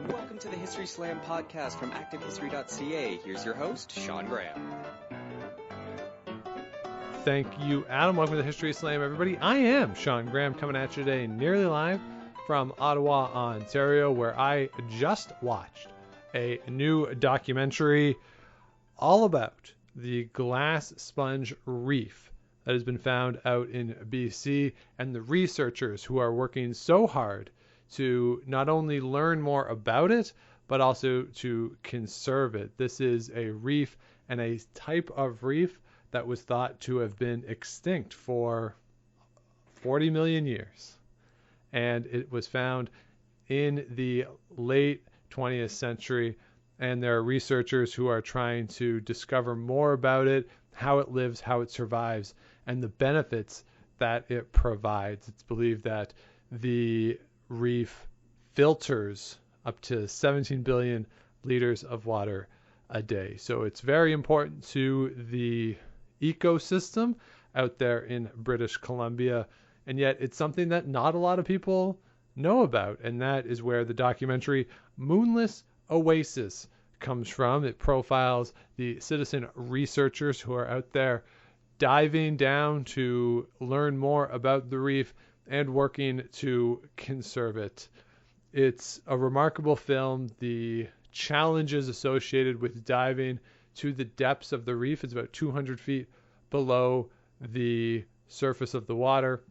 Welcome to the History Slam podcast from Activehistory.ca. Here's your host, Sean Graham. Thank you, Adam. Welcome to the History Slam, everybody. I am Sean Graham, coming at you today nearly live from Ottawa, Ontario, where I just watched a new documentary all about the glass sponge reef that has been found out in BC, and the researchers who are working so hard to not only learn more about it, but also to conserve it. This is a reef and a type of reef that was thought to have been extinct for 40 million years. And it was found in the late 20th century. And there are researchers who are trying to discover more about it, how it lives, how it survives, and the benefits that it provides. It's believed that the reef filters up to 17 billion liters of water a day. So it's very important to the ecosystem out there in British Columbia. And yet it's something that not a lot of people know about. And that is where the documentary Moonless Oasis comes from. It profiles the citizen researchers who are out there diving down to learn more about the reef and working to conserve it. It's a remarkable film. The challenges associated with diving to the depths of the reef is about 200 feet below the surface of the water,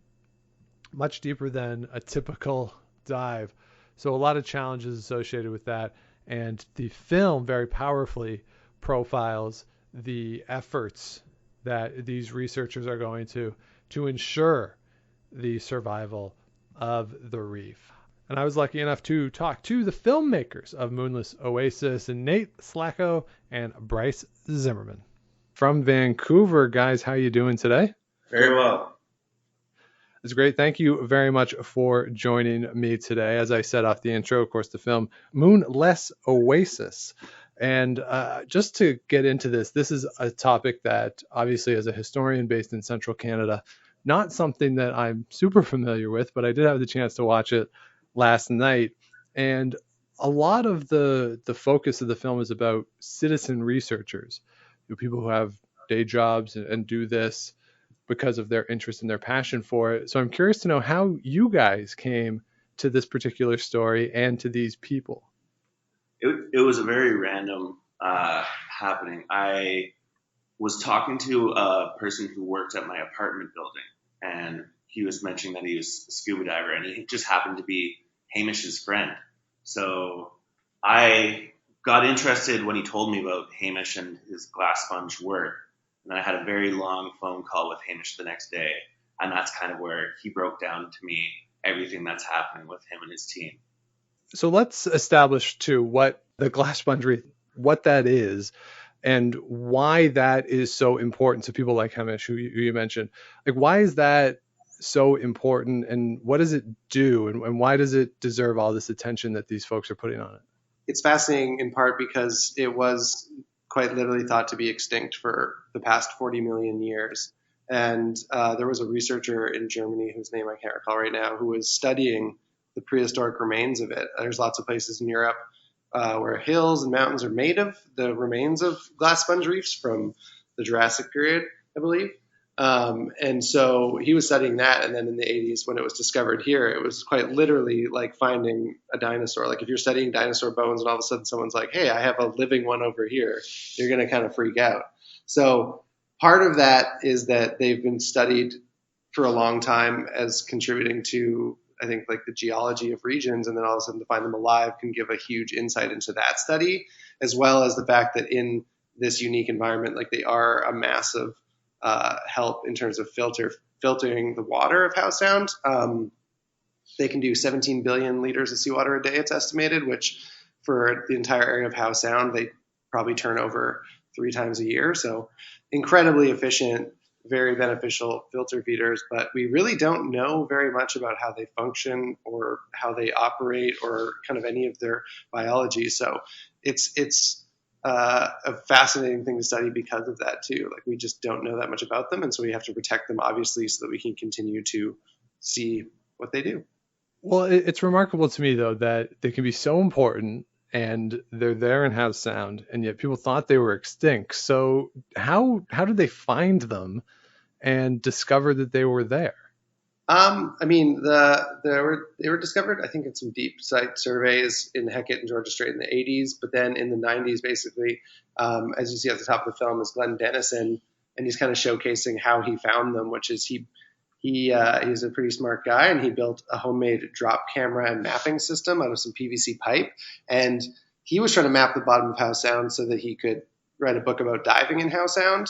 much deeper than a typical dive. So a lot of challenges associated with that. And the film very powerfully profiles the efforts that these researchers are going to ensure the survival of the reef. And I was lucky enough to talk to the filmmakers of Moonless Oasis, and Nate Slaco and Bryce Zimmerman. From Vancouver, guys, how you doing today? Very well. It's great. Thank you very much for joining me today. As I said off the intro, of course, the film Moonless Oasis. And just to get into this is a topic that obviously, as a historian based in central Canada, not something that I'm super familiar with, but I did have the chance to watch it last night. And a lot of the focus of the film is about citizen researchers, people who have day jobs and do this because of their interest and their passion for it. So I'm curious to know how you guys came to this particular story and to these people. It was a very random happening. I was talking to a person who worked at my apartment building, and he was mentioning that he was a scuba diver, and he just happened to be Hamish's friend. So I got interested when he told me about Hamish and his glass sponge work. And I had a very long phone call with Hamish the next day. And that's kind of where he broke down to me everything that's happening with him and his team. So let's establish too what the glass sponge reef, what that is, and why that is so important to people like Hamish, who you mentioned. Like, why is that so important, and what does it do, and why does it deserve all this attention that these folks are putting on it? It's fascinating in part because it was quite literally thought to be extinct for the past 40 million years. And there was a researcher in Germany whose name I can't recall right now, who was studying the prehistoric remains of it. There's lots of places in Europe where hills and mountains are made of the remains of glass sponge reefs from the Jurassic period, I believe. And so he was studying that. And then in the 80s, when it was discovered here, it was quite literally like finding a dinosaur. Like if you're studying dinosaur bones and all of a sudden someone's like, hey, I have a living one over here, you're going to kind of freak out. So part of that is that they've been studied for a long time as contributing to, I think, like the geology of regions. And then all of a sudden to find them alive can give a huge insight into that study, as well as the fact that in this unique environment, like they are a massive help in terms of filtering the water of Howe Sound. They can do 17 billion liters of seawater a day, it's estimated, which for the entire area of Howe Sound, they probably turn over 3 times a year. So incredibly efficient, very beneficial filter feeders, but we really don't know very much about how they function or how they operate or kind of any of their biology. So it's a fascinating thing to study because of that too. Like we just don't know that much about them, and so we have to protect them, obviously, so that we can continue to see what they do. Well, it's remarkable to me though that they can be so important and they're there in Howe Sound, and yet people thought they were extinct. So how did they find them and discover that they were there? I mean, they were discovered, I think, in some deep site surveys in Hecate and Georgia Strait in the 80s. But then in the 90s, basically, as you see at the top of the film, is Glenn Dennison, and he's kind of showcasing how he found them, which is he's a pretty smart guy, and he built a homemade drop camera and mapping system out of some PVC pipe, and he was trying to map the bottom of Howe Sound so that he could write a book about diving in Howe Sound,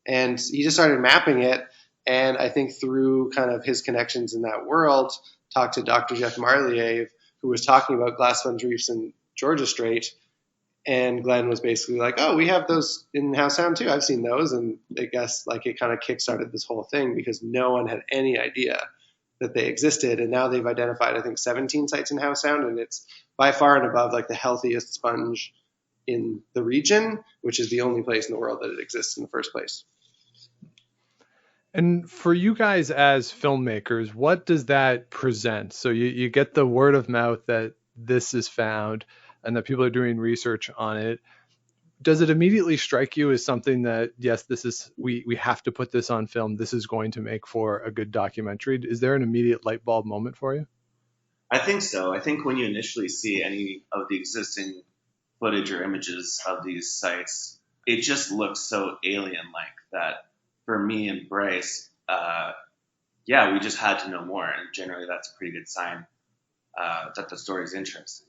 and he just started mapping it. And I think through kind of his connections in that world, talked to Dr. Jeff Marliev, who was talking about glass sponge reefs in Georgia Strait. And Glenn was basically like, oh, we have those in Howe Sound too. I've seen those. And I guess like it kind of kickstarted this whole thing because no one had any idea that they existed. And now they've identified, I think, 17 sites in Howe Sound. And it's by far and above like the healthiest sponge in the region, which is the only place in the world that it exists in the first place. And for you guys as filmmakers, what does that present? So you get the word of mouth that this is found and that people are doing research on it. Does it immediately strike you as something that, yes, this is, we have to put this on film. This is going to make for a good documentary. Is there an immediate light bulb moment for you? I think so. I think when you initially see any of the existing footage or images of these sites, it just looks so alien-like that for me and Bryce, we just had to know more. And generally that's a pretty good sign that the story is interesting.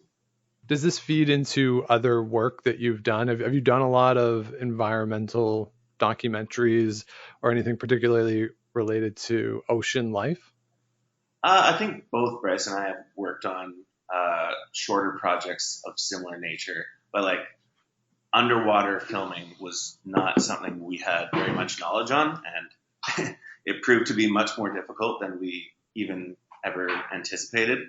Does this feed into other work that you've done? Have you done a lot of environmental documentaries or anything particularly related to ocean life? I think both Bryce and I have worked on shorter projects of similar nature, but like underwater filming was not something we had very much knowledge on, and it proved to be much more difficult than we even ever anticipated.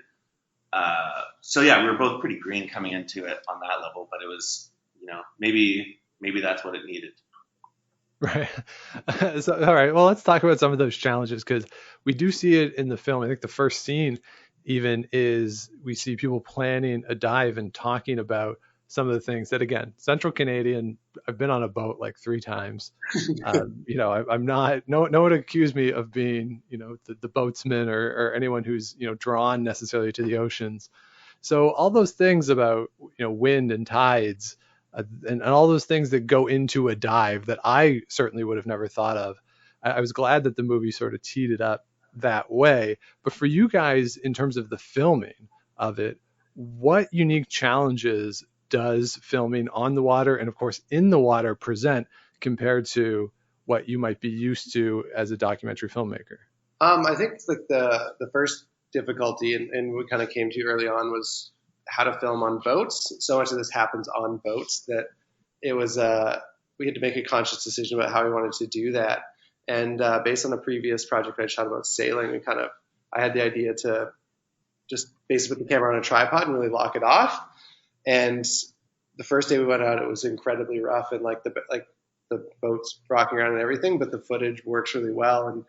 We were both pretty green coming into it on that level, but it was, maybe that's what it needed. Right. So, all right. Well, let's talk about some of those challenges because we do see it in the film. I think the first scene even is we see people planning a dive and talking about some of the things that, again, Central Canadian, I've been on a boat like 3 times. I'm not, no one would accuse me of being, the boatsman or anyone who's, drawn necessarily to the oceans. So all those things about, wind and tides and all those things that go into a dive that I certainly would have never thought of. I was glad that the movie sort of teed it up that way. But for you guys, in terms of the filming of it, what unique challenges does filming on the water and of course in the water present compared to what you might be used to as a documentary filmmaker? I think like the first difficulty and what kind of came to early on was how to film on boats. So much of this happens on boats that it was we had to make a conscious decision about how we wanted to do that. And based on a previous project I shot about sailing, I had the idea to just basically put the camera on a tripod and really lock it off. And the first day we went out, it was incredibly rough and like the boat's rocking around and everything, but the footage works really well and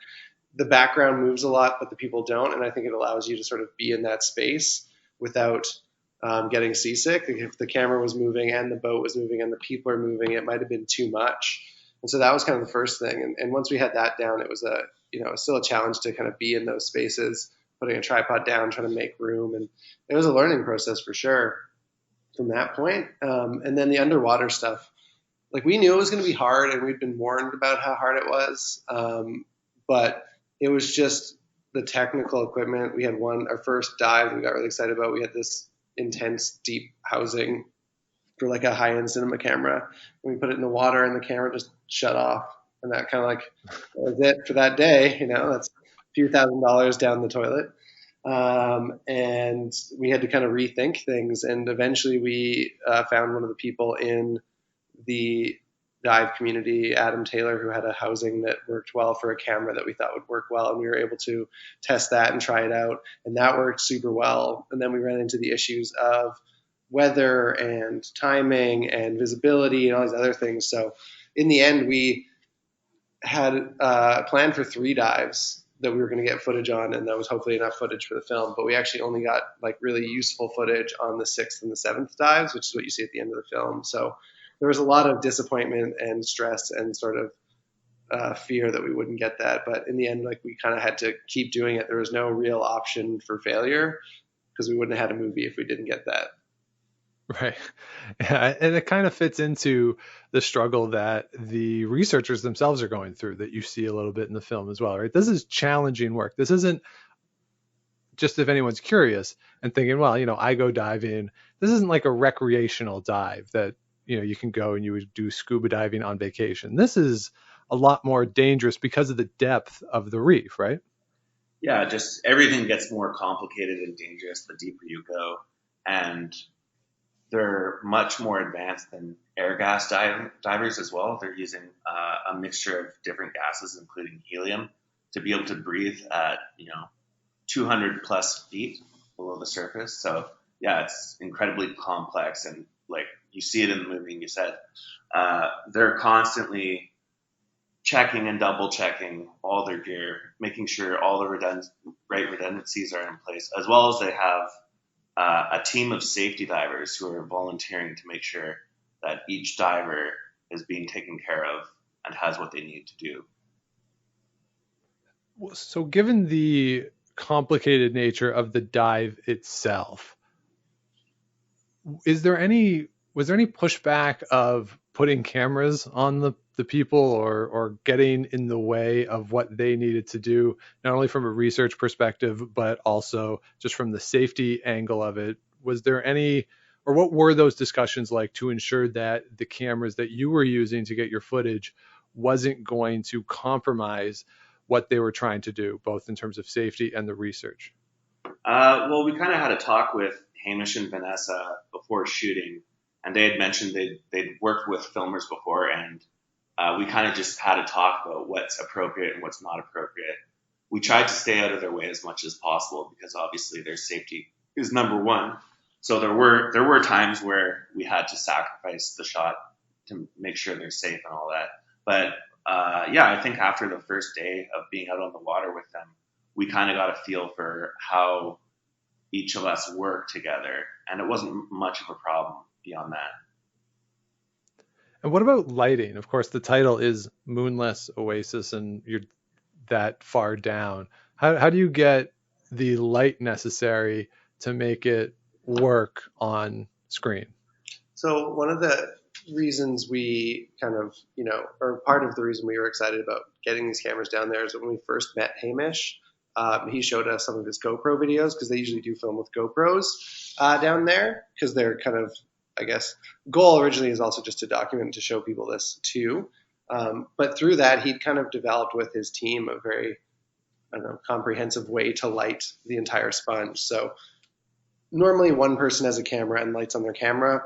the background moves a lot, but the people don't. And I think it allows you to sort of be in that space without getting seasick. If the camera was moving and the boat was moving and the people are moving, it might have been too much. And so that was kind of the first thing. And once we had that down, it was still a challenge to kind of be in those spaces, putting a tripod down, trying to make room. And it was a learning process for sure from that point. And then the underwater stuff, like we knew it was going to be hard and we'd been warned about how hard it was. But it was just the technical equipment. We had our first dive we got really excited about. We had this intense deep housing for like a high-end cinema camera. And we put it in the water and the camera just shut off. And that kind of like was it for that day. That's a few $1,000s down the toilet. And we had to kind of rethink things. And eventually we found one of the people in the dive community, Adam Taylor, who had a housing that worked well for a camera that we thought would work well. And we were able to test that and try it out. And that worked super well. And then we ran into the issues of weather and timing and visibility and all these other things. So in the end, we had planned for 3 dives that we were going to get footage on, and that was hopefully enough footage for the film. But we actually only got like really useful footage on the 6th and the 7th dives, which is what you see at the end of the film. So there was a lot of disappointment and stress and sort of fear that we wouldn't get that. But in the end, like, we kind of had to keep doing it. There was no real option for failure because we wouldn't have had a movie if we didn't get that. Right. Yeah, and it kind of fits into the struggle that the researchers themselves are going through that you see a little bit in the film as well, right? This is challenging work. This isn't just if anyone's curious and thinking, well, I go diving. This isn't like a recreational dive that, you can go and you would do scuba diving on vacation. This is a lot more dangerous because of the depth of the reef, right? Yeah, just everything gets more complicated and dangerous the deeper you go. And they're much more advanced than air gas divers as well. They're using a mixture of different gases, including helium, to be able to breathe at 200 plus feet below the surface. So yeah, it's incredibly complex, and like you see it in the movie, and you said they're constantly checking and double checking all their gear, making sure all the redundancies are in place, as well as they have a team of safety divers who are volunteering to make sure that each diver is being taken care of and has what they need to do. So given the complicated nature of the dive itself, was there any pushback of putting cameras on the people or getting in the way of what they needed to do, not only from a research perspective, but also just from the safety angle of it? Was there any, or what were those discussions like to ensure that the cameras that you were using to get your footage wasn't going to compromise what they were trying to do, both in terms of safety and the research? Well, we kind of had a talk with Hamish and Vanessa before shooting, and they had mentioned they'd worked with filmers before, and we kind of just had a talk about what's appropriate and what's not appropriate. We tried to stay out of their way as much as possible because obviously their safety is number one. So there were times where we had to sacrifice the shot to make sure they're safe and all that. But yeah, I think after the first day of being out on the water with them, we kind of got a feel for how each of us work together, and it wasn't much of a problem beyond that. And what about lighting? Of course, the title is Moonless Oasis, and you're that far down. How do you get the light necessary to make it work on screen? So one of the reasons we kind of, or part of the reason we were excited about getting these cameras down there is when we first met Hamish, he showed us some of his GoPro videos, because they usually do film with GoPros down there, because they're kind of, I guess, goal originally is also just to document and to show people this too. But through that, he'd kind of developed with his team a very, comprehensive way to light the entire sponge. So normally one person has a camera and lights on their camera,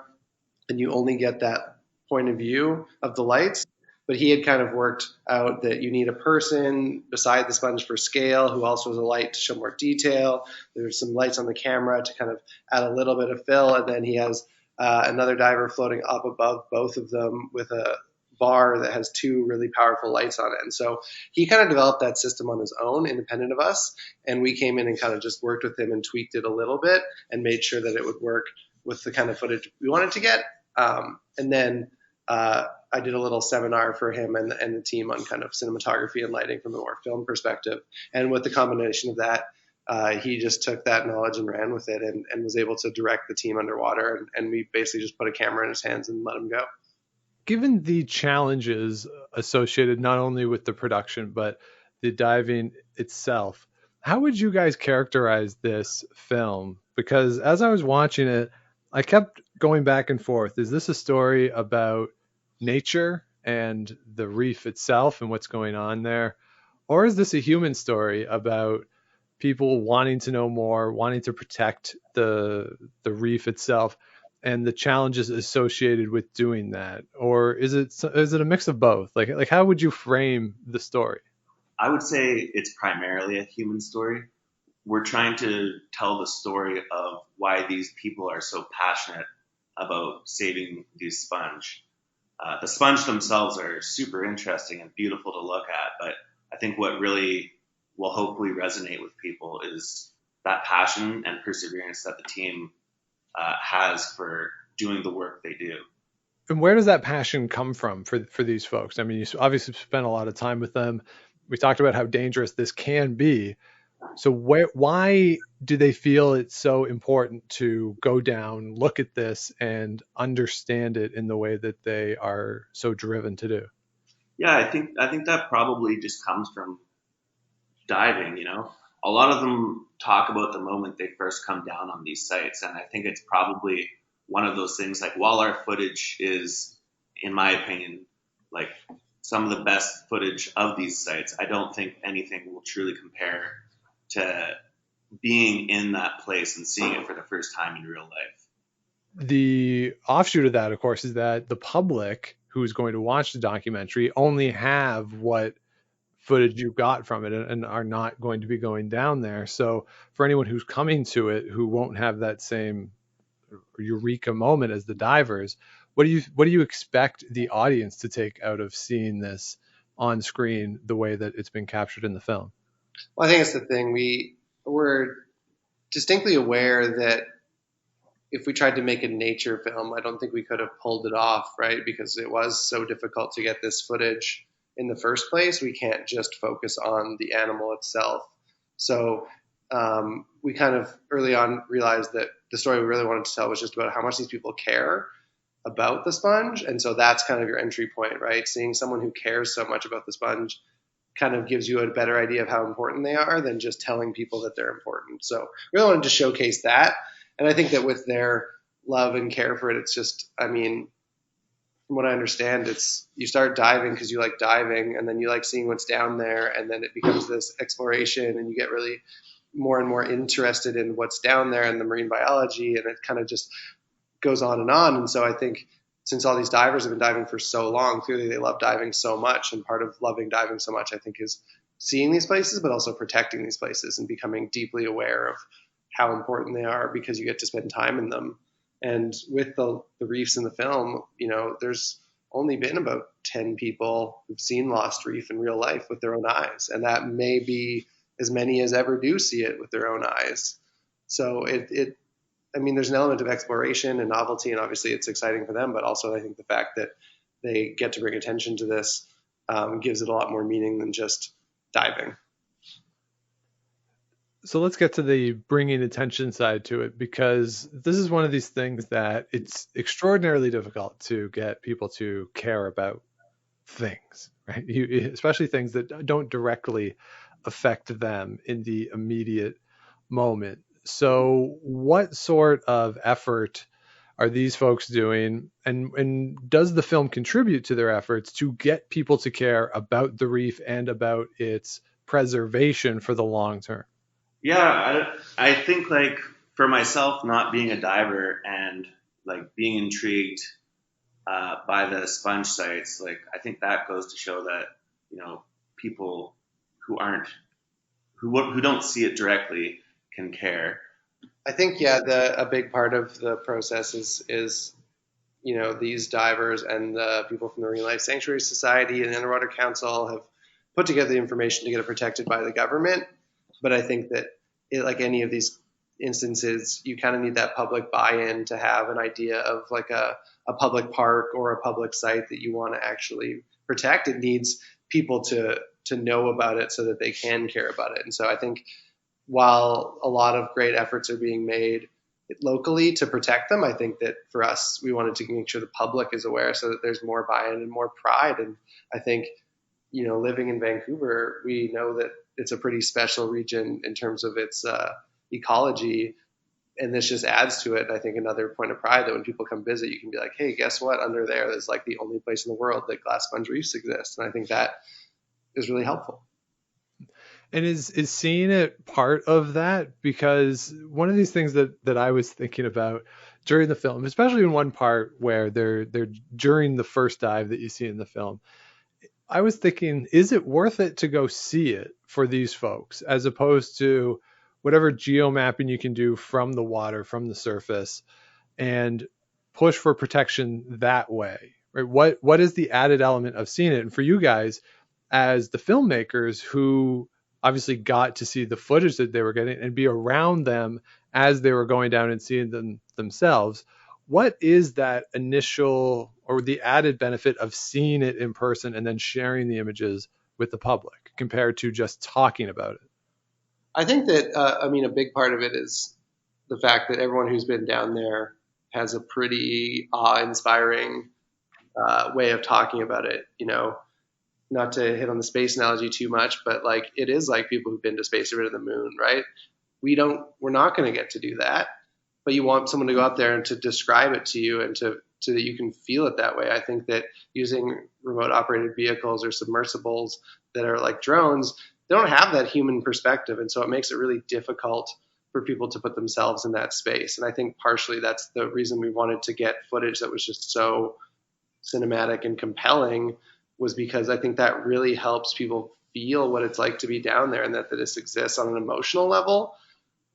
and you only get that point of view of the lights. But he had kind of worked out that you need a person beside the sponge for scale who also has a light to show more detail. There's some lights on the camera to kind of add a little bit of fill. And then he has another diver floating up above both of them with a bar that has two really powerful lights on it. And so he kind of developed that system on his own, independent of us. And we came in and kind of just worked with him and tweaked it a little bit and made sure that it would work with the kind of footage we wanted to get. And then I did a little seminar for him and the team on kind of cinematography and lighting from a more film perspective. And with the combination of that, he just took that knowledge and ran with it and was able to direct the team underwater. And we basically just put a camera in his hands and let him go. Given the challenges associated not only with the production, but the diving itself, how would you guys characterize this film? Because as I was watching it, I kept going back and forth. Is this a story about nature and the reef itself and what's going on there? Or is this a human story about people wanting to know more, wanting to protect the reef itself and the challenges associated with doing that? Or is it a mix of both? Like how would you frame the story? I would say it's primarily a human story. We're trying to tell the story of why these people are so passionate about saving these sponge. The sponge themselves are super interesting and beautiful to look at, but I think what really will hopefully resonate with people is that passion and perseverance that the team has for doing the work they do. And where does that passion come from for these folks? I mean, you obviously spent a lot of time with them. We talked about how dangerous this can be. So why do they feel it's so important to go down, look at this, and understand it in the way that they are so driven to do? Yeah, I think that probably just comes from diving. A lot of them talk about the moment they first come down on these sites, and I think it's probably one of those things. Like, while our footage is, in my opinion, like some of the best footage of these sites, I don't think anything will truly compare to being in that place and seeing it for the first time in real life. The offshoot of that, of course, is that the public who's going to watch the documentary only have what footage you got from it and are not going to be going down there. So for anyone who's coming to it who won't have that same eureka moment as the divers, what do you expect the audience to take out of seeing this on screen the way that it's been captured in the film? Well, I think it's the thing. We're distinctly aware that if we tried to make a nature film, I don't think we could have pulled it off, right? Because it was so difficult to get this footage in the first place. We can't just focus on the animal itself. So we kind of early on realized that the story we really wanted to tell was just about how much these people care about the sponge. And so that's kind of your entry point, right? Seeing someone who cares so much about the sponge kind of gives you a better idea of how important they are than just telling people that they're important. So we really wanted to showcase that. And I think that with their love and care for it, it's just, I mean, from what I understand, it's you start diving because you like diving, and then you like seeing what's down there, and then it becomes this exploration, and you get really more and more interested in what's down there and the marine biology, and it kind of just goes on and on. And so I think since all these divers have been diving for so long, clearly they love diving so much. And part of loving diving so much, I think, is seeing these places, but also protecting these places and becoming deeply aware of how important they are because you get to spend time in them. And with the reefs in the film, there's only been about 10 people who've seen Lost Reef in real life with their own eyes. And that may be as many as ever do see it with their own eyes. So there's an element of exploration and novelty, and obviously it's exciting for them, but also I think the fact that they get to bring attention to this gives it a lot more meaning than just diving. So let's get to the bringing attention side to it, because this is one of these things that it's extraordinarily difficult to get people to care about things, right? Especially things that don't directly affect them in the immediate moment. So what sort of effort are these folks doing, and does the film contribute to their efforts to get people to care about the reef and about its preservation for the long term? Yeah, I think, like, for myself, not being a diver and like being intrigued by the sponge sites, like, I think that goes to show that people who don't see it directly can care. I think, a big part of the process is these divers and the people from the Marine Life Sanctuary Society and the Underwater Council have put together the information to get it protected by the government. But I think that like any of these instances, you kind of need that public buy-in to have an idea of like a public park or a public site that you want to actually protect. It needs people to know about it so that they can care about it. And so I think while a lot of great efforts are being made locally to protect them, I think that for us, we wanted to make sure the public is aware so that there's more buy-in and more pride. And I think, living in Vancouver, we know that it's a pretty special region in terms of its ecology. And this just adds to it. I think another point of pride that when people come visit, you can be like, hey, guess what? Under there's like the only place in the world that glass sponge reefs exist. And I think that is really helpful. And is seeing it part of that? Because one of these things that I was thinking about during the film, especially in one part where they're during the first dive that you see in the film, I was thinking, is it worth it to go see it for these folks as opposed to whatever geomapping you can do from the water, from the surface, and push for protection that way? Right? What is the added element of seeing it? And for you guys, as the filmmakers who obviously got to see the footage that they were getting and be around them as they were going down and seeing them themselves. What is that initial or the added benefit of seeing it in person and then sharing the images with the public compared to just talking about it? I think that, a big part of it is the fact that everyone who's been down there has a pretty awe-inspiring way of talking about it. Not to hit on the space analogy too much, but like it is like people who've been to space or been to the moon, right? We're not going to get to do that, but you want someone to go up there and to describe it to you and so that you can feel it that way. I think that using remote operated vehicles or submersibles that are like drones, they don't have that human perspective. And so it makes it really difficult for people to put themselves in that space. And I think partially that's the reason we wanted to get footage that was just so cinematic and compelling, was because I think that really helps people feel what it's like to be down there, and that this exists on an emotional level.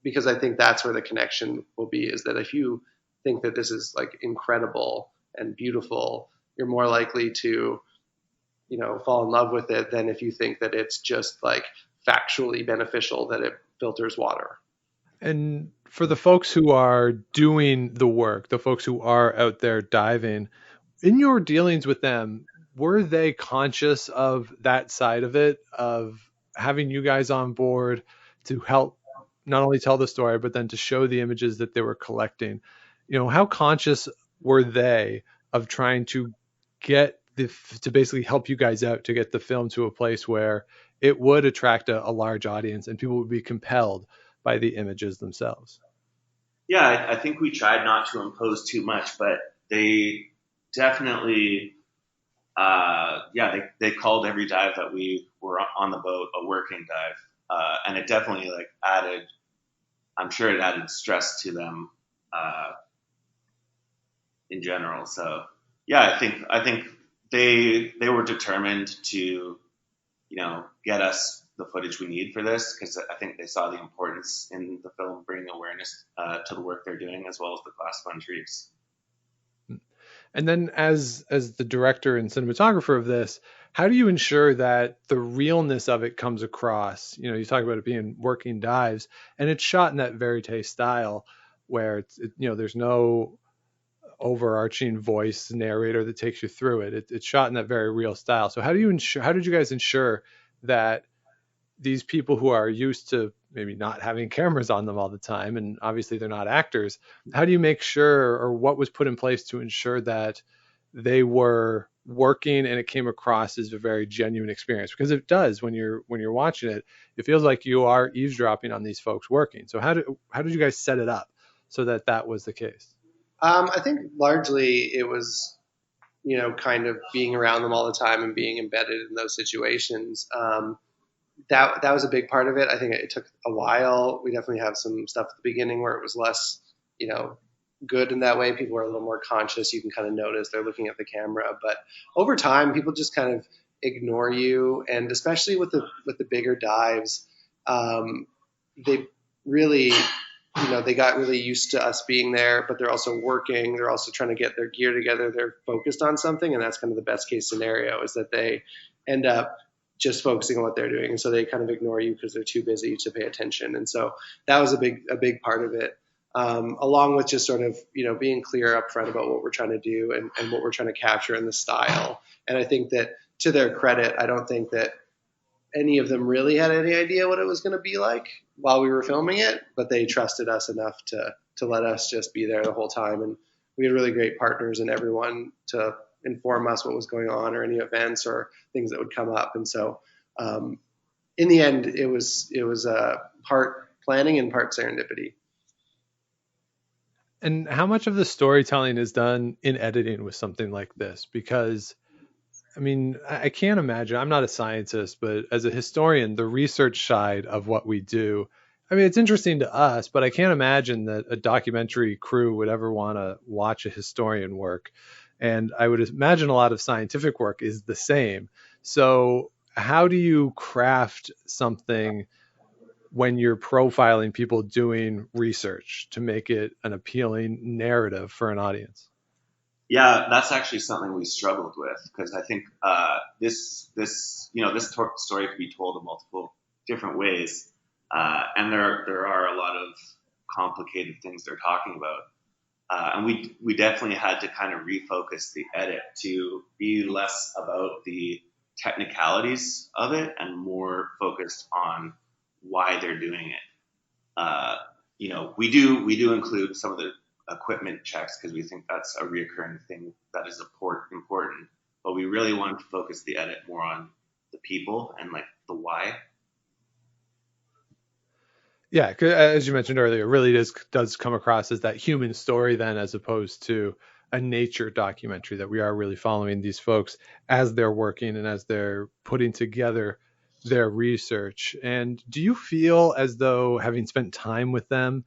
Because I think that's where the connection will be, is that if you think that this is like incredible and beautiful, you're more likely to, fall in love with it than if you think that it's just like factually beneficial that it filters water. And for the folks who are doing the work, the folks who are out there diving, in your dealings with them, were they conscious of that side of it, of having you guys on board to help not only tell the story, but then to show the images that they were collecting? How conscious were they of trying to get to basically help you guys out to get the film to a place where it would attract a large audience and people would be compelled by the images themselves? Yeah, I think we tried not to impose too much, but they definitely, they called every dive that we were on the boat a working dive. And it definitely I'm sure it added stress to them in general. So yeah, I think they were determined to, get us the footage we need for this, because I think they saw the importance in the film bringing awareness to the work they're doing, as well as the class fund reefs. And then as the director and cinematographer of this, how do you ensure that the realness of it comes across? You talk about it being working dives, and it's shot in that verite style where there's no overarching voice narrator that takes you through it. It's shot in that very real style. So how did you guys ensure that these people who are used to maybe not having cameras on them all the time, and obviously they're not actors, how do you make sure, or what was put in place to ensure that they were working and it came across as a very genuine experience? Because it does, when you're watching it, it feels like you are eavesdropping on these folks working. So how did you guys set it up so that was the case? I think largely it was, kind of being around them all the time and being embedded in those situations. That was a big part of it. I think it took a while. We definitely have some stuff at the beginning where it was less, good in that way. People were a little more conscious. You can kind of notice they're looking at the camera, but over time, people just kind of ignore you. And especially with the bigger dives, they really, they got really used to us being there, but they're also working. They're also trying to get their gear together. They're focused on something, and that's kind of the best case scenario, is that they end up just focusing on what they're doing. And so they kind of ignore you because they're too busy to pay attention. And so that was a big part of it. Along with just sort of, being clear up front about what we're trying to do and what we're trying to capture in the style. And I think that, to their credit, I don't think that any of them really had any idea what it was going to be like while we were filming it, but they trusted us enough to let us just be there the whole time. And we had really great partners and everyone to inform us what was going on, or any events or things that would come up. And so in the end, it was part planning and part serendipity. And how much of the storytelling is done in editing with something like this? Because I can't imagine, I'm not a scientist, but as a historian, the research side of what we do, it's interesting to us, but I can't imagine that a documentary crew would ever want to watch a historian work. And I would imagine a lot of scientific work is the same. So how do you craft something when you're profiling people doing research to make it an appealing narrative for an audience? Yeah, that's actually something we struggled with, because I think this story could be told in multiple different ways. And there are a lot of complicated things they're talking about. And we definitely had to kind of refocus the edit to be less about the technicalities of it and more focused on why they're doing it. We do include some of the equipment checks because we think that's a reoccurring thing that is important. But we really wanted to focus the edit more on the people and like the why. Yeah, as you mentioned earlier, it really does come across as that human story then, as opposed to a nature documentary, that we are really following these folks as they're working and as they're putting together their research. And do you feel as though, having spent time with them,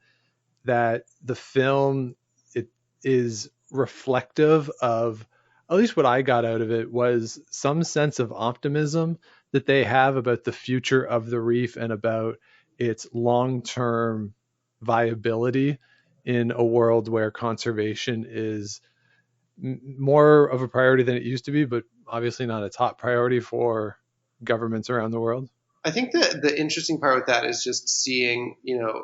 that the film it is reflective of, at least what I got out of it was some sense of optimism that they have about the future of the reef and about its long-term viability in a world where conservation is more of a priority than it used to be, but obviously not a top priority for governments around the world? I think that the interesting part with that is just seeing,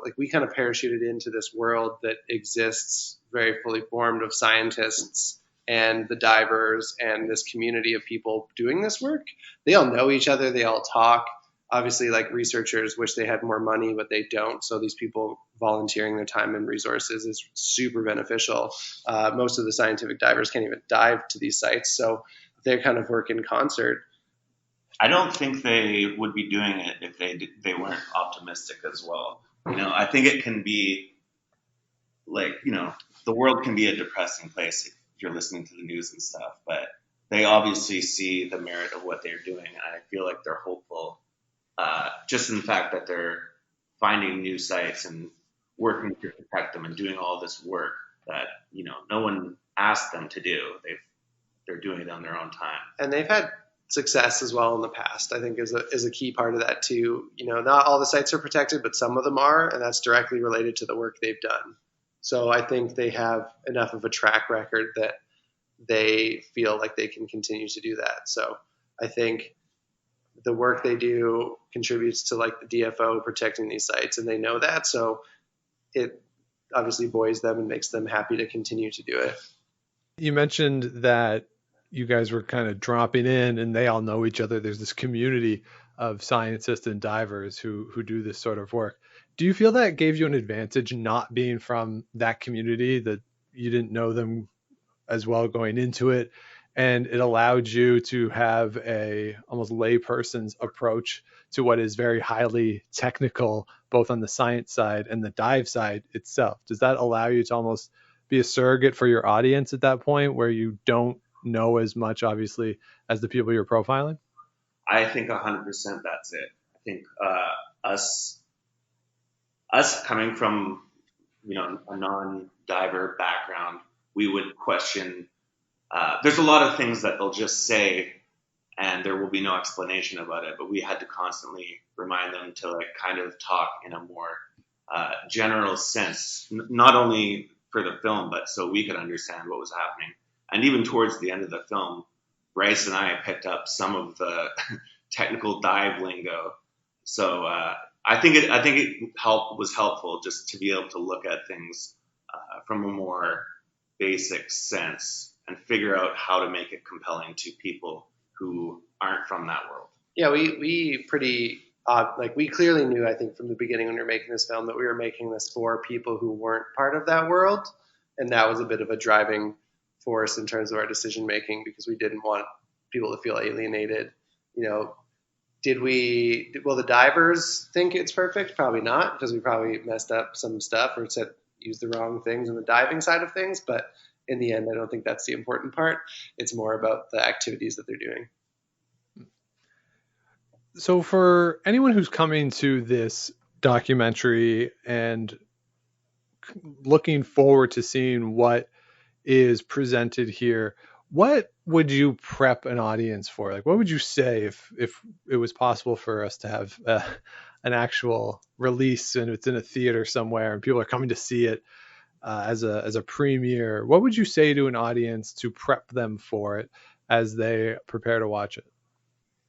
like we kind of parachuted into this world that exists very fully formed of scientists and the divers and this community of people doing this work. They all know each other. They all talk. Obviously, like researchers wish they had more money, but they don't. So these people volunteering their time and resources is super beneficial. Most of the scientific divers can't even dive to these sites. So they kind of work in concert. I don't think they would be doing it if they weren't optimistic as well. I think it can be like, the world can be a depressing place if you're listening to the news and stuff, but they obviously see the merit of what they're doing. And I feel like they're hopeful, just in the fact that they're finding new sites and working to protect them and doing all this work that, no one asked them to do. They're doing it on their own time. And they've had success as well in the past, I think is a key part of that too. Not all the sites are protected, but some of them are, and that's directly related to the work they've done. So I think they have enough of a track record that they feel like they can continue to do that. So I think the work they do contributes to like the DFO protecting these sites, and they know that. So it obviously buoys them and makes them happy to continue to do it. You mentioned that you guys were kind of dropping in and they all know each other. There's this community of scientists and divers who do this sort of work. Do you feel that gave you an advantage not being from that community, that you didn't know them as well going into it, and it allowed you to have a almost layperson's approach to what is very highly technical, both on the science side and the dive side itself? Does that allow you to almost be a surrogate for your audience at that point, where you don't know as much, obviously, as the people you're profiling? I think 100% that's it. I think us coming from a non-diver background, we would question. There's a lot of things that they'll just say, and there will be no explanation about it. But we had to constantly remind them to like kind of talk in a more general sense, not only for the film, but so we could understand what was happening. And even towards the end of the film, Bryce and I picked up some of the technical dive lingo. So I think it was helpful just to be able to look at things from a more basic sense and figure out how to make it compelling to people who aren't from that world. Yeah, we pretty we clearly knew, I think, from the beginning when we were making this film that we were making this for people who weren't part of that world, and that was a bit of a driving force in terms of our decision making, because we didn't want people to feel alienated. Will the divers think it's perfect? Probably not, because we probably messed up some stuff or used the wrong things in the diving side of things. But in the end, I don't think that's the important part. It's more about the activities that they're doing. So for anyone who's coming to this documentary and looking forward to seeing what is presented here, what would you prep an audience for? Like, what would you say if it was possible for us to have an actual release and it's in a theater somewhere and people are coming to see it as a premiere? What would you say to an audience to prep them for it as they prepare to watch it?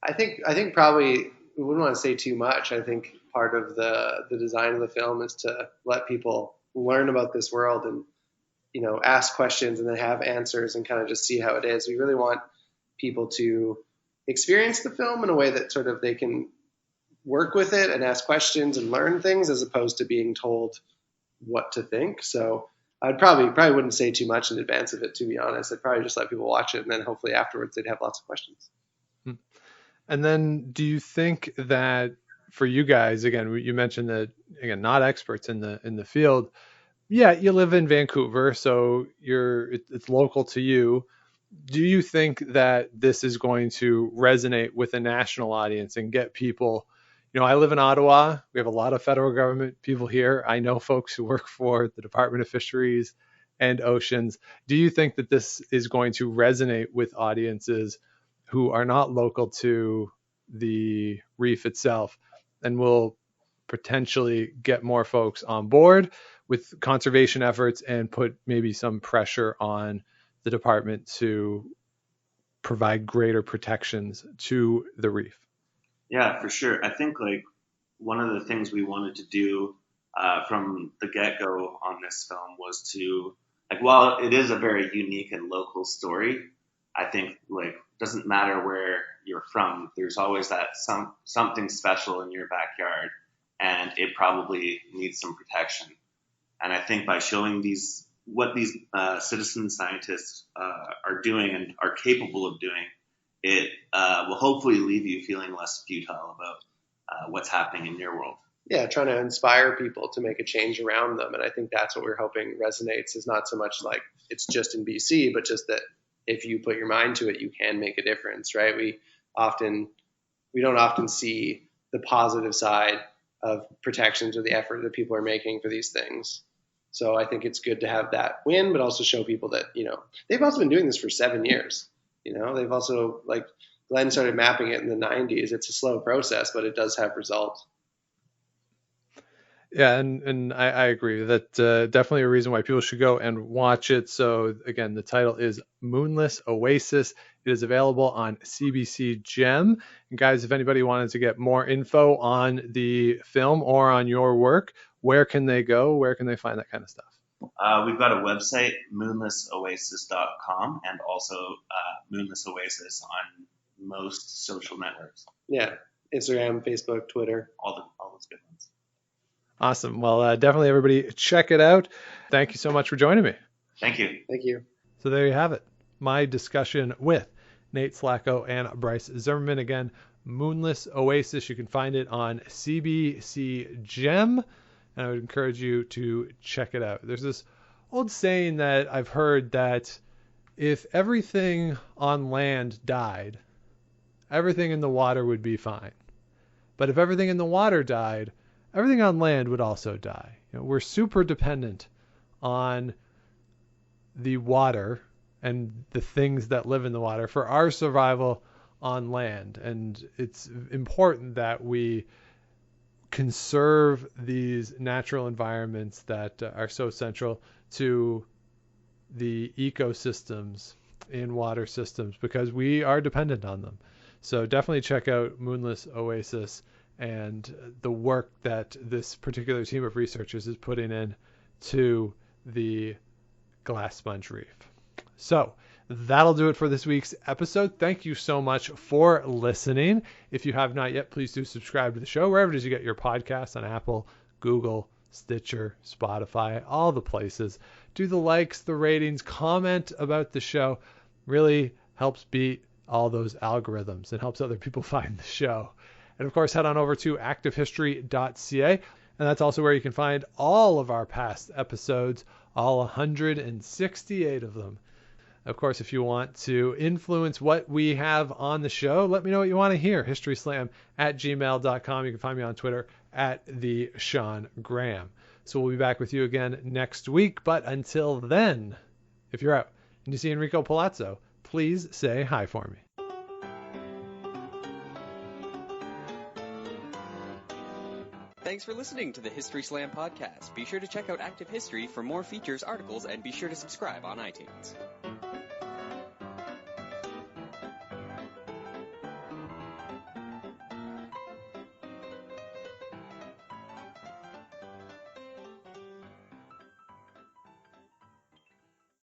I think probably we wouldn't want to say too much. I think part of the design of the film is to let people learn about this world and, ask questions and then have answers and kind of just see how it is. We really want people to experience the film in a way that sort of they can work with it and ask questions and learn things as opposed to being told what to think. So I'd probably wouldn't say too much in advance of it, to be honest. I'd probably just let people watch it, and then hopefully afterwards they'd have lots of questions. And then do you think that for you guys, again, you mentioned that, again, not experts in the field. Yeah, you live in Vancouver, so it's local to you. Do you think that this is going to resonate with a national audience and get people? I live in Ottawa. We have a lot of federal government people here. I know folks who work for the Department of Fisheries and Oceans. Do you think that this is going to resonate with audiences who are not local to the reef itself, and will potentially get more folks on board with conservation efforts and put maybe some pressure on the department to provide greater protections to the reef? Yeah, for sure. I think one of the things we wanted to do from the get-go on this film was to, while it is a very unique and local story, I think doesn't matter where you're from, there's always that something special in your backyard, and it probably needs some protection. And I think by showing what these citizen scientists are doing and are capable of doing, it will hopefully leave you feeling less futile about what's happening in your world. Yeah, trying to inspire people to make a change around them. And I think that's what we're hoping resonates, is not so much it's just in BC, but just that if you put your mind to it, you can make a difference, right? We don't often see the positive side of protections or the effort that people are making for these things. So I think it's good to have that win, but also show people that, they've also been doing this for 7 years. They've also, Glenn started mapping it in the 90s. It's a slow process, but it does have results. Yeah, and I agree that definitely a reason why people should go and watch it. So again, the title is Moonless Oasis. It is available on CBC Gem. And guys, if anybody wanted to get more info on the film or on your work, where can they go? Where can they find that kind of stuff? We've got a website, moonlessoasis.com, and also Moonless Oasis on most social networks. Yeah, Instagram, Facebook, Twitter. All those good ones. Awesome. Well, definitely everybody check it out. Thank you so much for joining me. Thank you. Thank you. So there you have it. My discussion with Nate Slaco and Bryce Zimmerman. Again, Moonless Oasis. You can find it on CBC Gem, and I would encourage you to check it out. There's this old saying that I've heard that if everything on land died, everything in the water would be fine. But if everything in the water died, everything on land would also die. We're super dependent on the water and the things that live in the water for our survival on land. And it's important that we conserve these natural environments that are so central to the ecosystems in water systems, because we are dependent on them. So definitely check out Moonless Oasis and the work that this particular team of researchers is putting in to the glass sponge reef. So that'll do it for this week's episode. Thank you so much for listening. If you have not yet, please do subscribe to the show wherever it is you get your podcasts, on Apple, Google, Stitcher, Spotify, all the places. Do the likes, the ratings, comment about the show. Really helps beat all those algorithms and helps other people find the show. And of course, head on over to Activehistory.ca, and that's also where you can find all of our past episodes, all 168 of them. Of course, if you want to influence what we have on the show, let me know what you want to hear. HistorySlam@gmail.com. You can find me on Twitter @TheSeanGraham. So we'll be back with you again next week. But until then, if you're out and you see Enrico Palazzo, please say hi for me. Thanks for listening to the History Slam podcast. Be sure to check out Active History for more features, articles, and be sure to subscribe on iTunes.